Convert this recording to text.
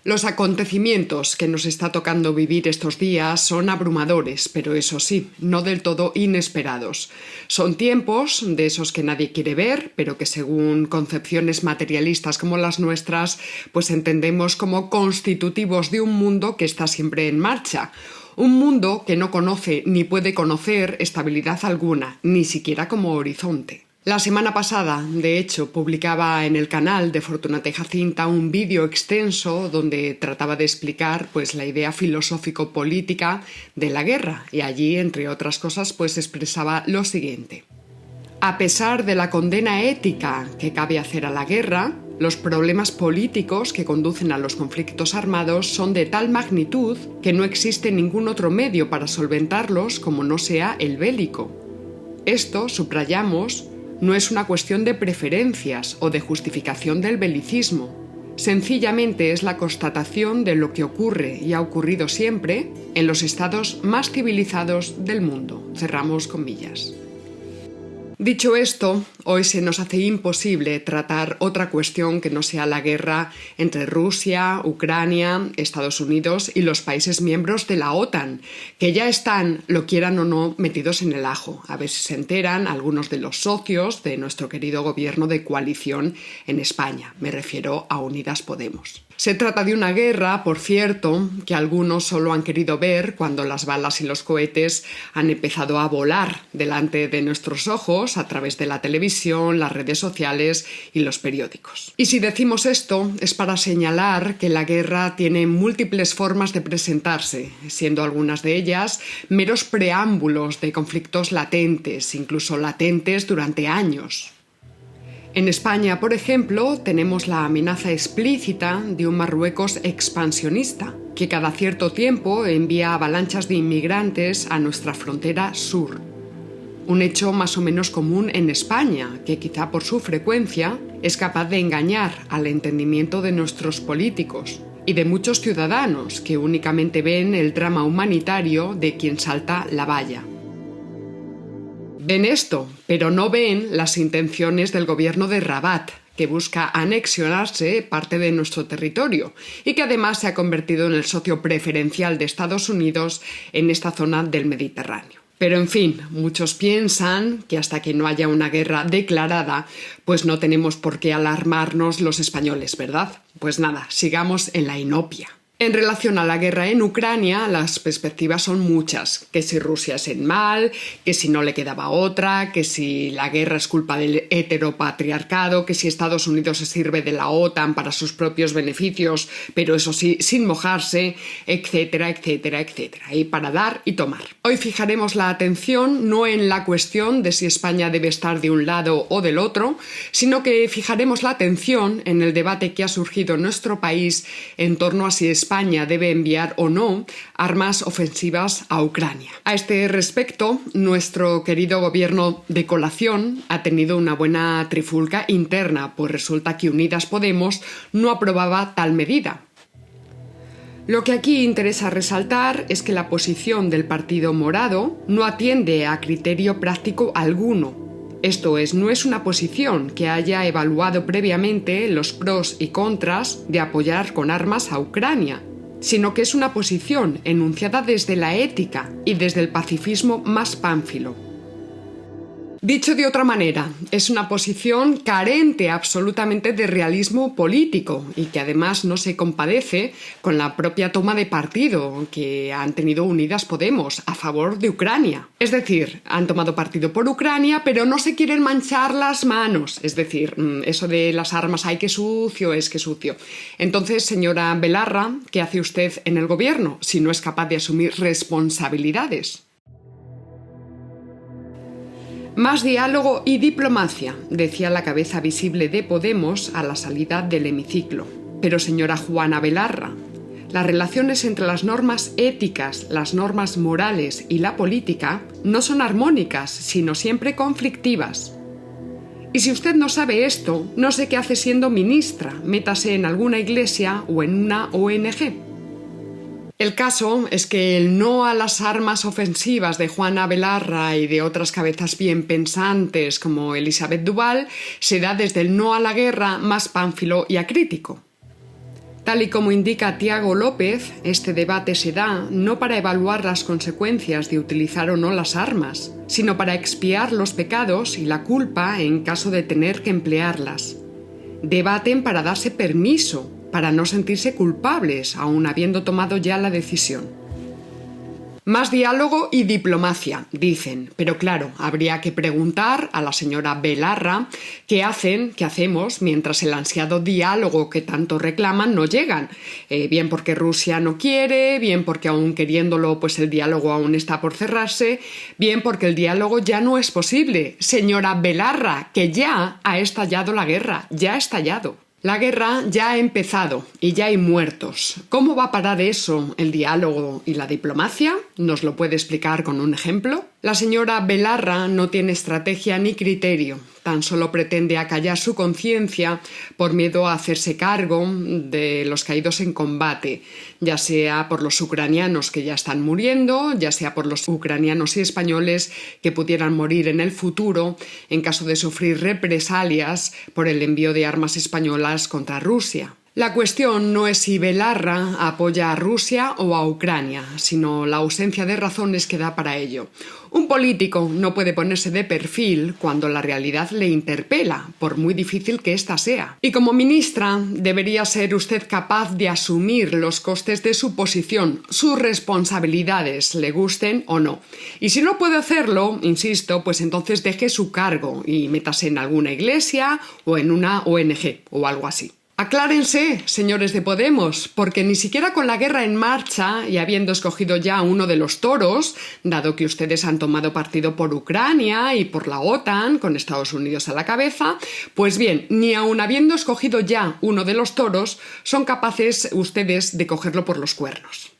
Los acontecimientos que nos está tocando vivir estos días son abrumadores, pero eso sí, no del todo inesperados. Son tiempos de esos que nadie quiere ver, pero que según concepciones materialistas como las nuestras, pues entendemos como constitutivos de un mundo que está siempre en marcha. Un mundo que no conoce ni puede conocer estabilidad alguna, ni siquiera como horizonte. La semana pasada, de hecho, publicaba en el canal de Fortunata y Jacinta un vídeo extenso donde trataba de explicar la idea filosófico-política de la guerra y allí, entre otras cosas, expresaba lo siguiente. A pesar de la condena ética que cabe hacer a la guerra, los problemas políticos que conducen a los conflictos armados son de tal magnitud que no existe ningún otro medio para solventarlos como no sea el bélico. Esto, subrayamos, no es una cuestión de preferencias o de justificación del belicismo. Sencillamente es la constatación de lo que ocurre y ha ocurrido siempre en los estados más civilizados del mundo. Cerramos comillas. Dicho esto, hoy se nos hace imposible tratar otra cuestión que no sea la guerra entre Rusia, Ucrania, Estados Unidos y los países miembros de la OTAN, que ya están, lo quieran o no, metidos en el ajo. A ver si se enteran algunos de los socios de nuestro querido gobierno de coalición en España. Me refiero a Unidas Podemos. Se trata de una guerra, por cierto, que algunos solo han querido ver cuando las balas y los cohetes han empezado a volar delante de nuestros ojos a través de la televisión, las redes sociales y los periódicos. Y si decimos esto es para señalar que la guerra tiene múltiples formas de presentarse, siendo algunas de ellas meros preámbulos de conflictos latentes, incluso latentes durante años. En España, por ejemplo, tenemos la amenaza explícita de un Marruecos expansionista, que cada cierto tiempo envía avalanchas de inmigrantes a nuestra frontera sur. Un hecho más o menos común en España, que quizá por su frecuencia es capaz de engañar al entendimiento de nuestros políticos y de muchos ciudadanos que únicamente ven el drama humanitario de quien salta la valla. Ven esto, pero no ven las intenciones del gobierno de Rabat, que busca anexionarse parte de nuestro territorio y que además se ha convertido en el socio preferencial de Estados Unidos en esta zona del Mediterráneo. Pero en fin, muchos piensan que hasta que no haya una guerra declarada, no tenemos por qué alarmarnos los españoles, ¿verdad? Pues nada, sigamos en la inopia. En relación a la guerra en Ucrania, las perspectivas son muchas, que si Rusia es el mal, que si no le quedaba otra, que si la guerra es culpa del heteropatriarcado, que si Estados Unidos se sirve de la OTAN para sus propios beneficios, pero eso sí, sin mojarse, etcétera, etcétera, etcétera, y para dar y tomar. Hoy fijaremos la atención no en la cuestión de si España debe estar de un lado o del otro, sino que fijaremos la atención en el debate que ha surgido en nuestro país en torno a si España debe enviar o no armas ofensivas a Ucrania. A este respecto, nuestro querido gobierno de colación ha tenido una buena trifulca interna, pues resulta que Unidas Podemos no aprobaba tal medida. Lo que aquí interesa resaltar es que la posición del Partido Morado no atiende a criterio práctico alguno. Esto es, no es una posición que haya evaluado previamente los pros y contras de apoyar con armas a Ucrania, sino que es una posición enunciada desde la ética y desde el pacifismo más pánfilo. Dicho de otra manera, es una posición carente absolutamente de realismo político y que además no se compadece con la propia toma de partido que han tenido Unidas Podemos a favor de Ucrania. Es decir, han tomado partido por Ucrania, pero no se quieren manchar las manos. Es decir, eso de las armas, ¡ay, qué sucio es, qué sucio! Entonces, señora Belarra, ¿qué hace usted en el gobierno si no es capaz de asumir responsabilidades? Más diálogo y diplomacia, decía la cabeza visible de Podemos a la salida del hemiciclo. Pero señora Juana Belarra, las relaciones entre las normas éticas, las normas morales y la política no son armónicas, sino siempre conflictivas. Y si usted no sabe esto, no sé qué hace siendo ministra, métase en alguna iglesia o en una ONG. El caso es que el no a las armas ofensivas de Juana Belarra y de otras cabezas bien pensantes como Elisabeth Duval se da desde el no a la guerra más pánfilo y acrítico. Tal y como indica Tiago López, este debate se da no para evaluar las consecuencias de utilizar o no las armas, sino para expiar los pecados y la culpa en caso de tener que emplearlas. Debaten para darse permiso, para no sentirse culpables, aun habiendo tomado ya la decisión. Más diálogo y diplomacia, dicen, pero claro, habría que preguntar a la señora Belarra qué hacemos mientras el ansiado diálogo que tanto reclaman no llegan. Bien porque Rusia no quiere, bien porque aún queriéndolo pues el diálogo aún está por cerrarse, bien porque el diálogo ya no es posible. Señora Belarra, que ya ha estallado la guerra, ya ha estallado. La guerra ya ha empezado y ya hay muertos. ¿Cómo va a parar eso, el diálogo y la diplomacia? ¿Nos lo puede explicar con un ejemplo? La señora Belarra no tiene estrategia ni criterio, tan solo pretende acallar su conciencia por miedo a hacerse cargo de los caídos en combate, ya sea por los ucranianos que ya están muriendo, ya sea por los ucranianos y españoles que pudieran morir en el futuro en caso de sufrir represalias por el envío de armas españolas contra Rusia. La cuestión no es si Belarra apoya a Rusia o a Ucrania, sino la ausencia de razones que da para ello. Un político no puede ponerse de perfil cuando la realidad le interpela, por muy difícil que ésta sea. Y como ministra, debería ser usted capaz de asumir los costes de su posición, sus responsabilidades, le gusten o no. Y si no puede hacerlo, insisto, pues entonces deje su cargo y métase en alguna iglesia o en una ONG o algo así. Aclárense, señores de Podemos, porque ni siquiera con la guerra en marcha y habiendo escogido ya uno de los toros, dado que ustedes han tomado partido por Ucrania y por la OTAN, con Estados Unidos a la cabeza, pues bien, ni aun habiendo escogido ya uno de los toros, son capaces ustedes de cogerlo por los cuernos.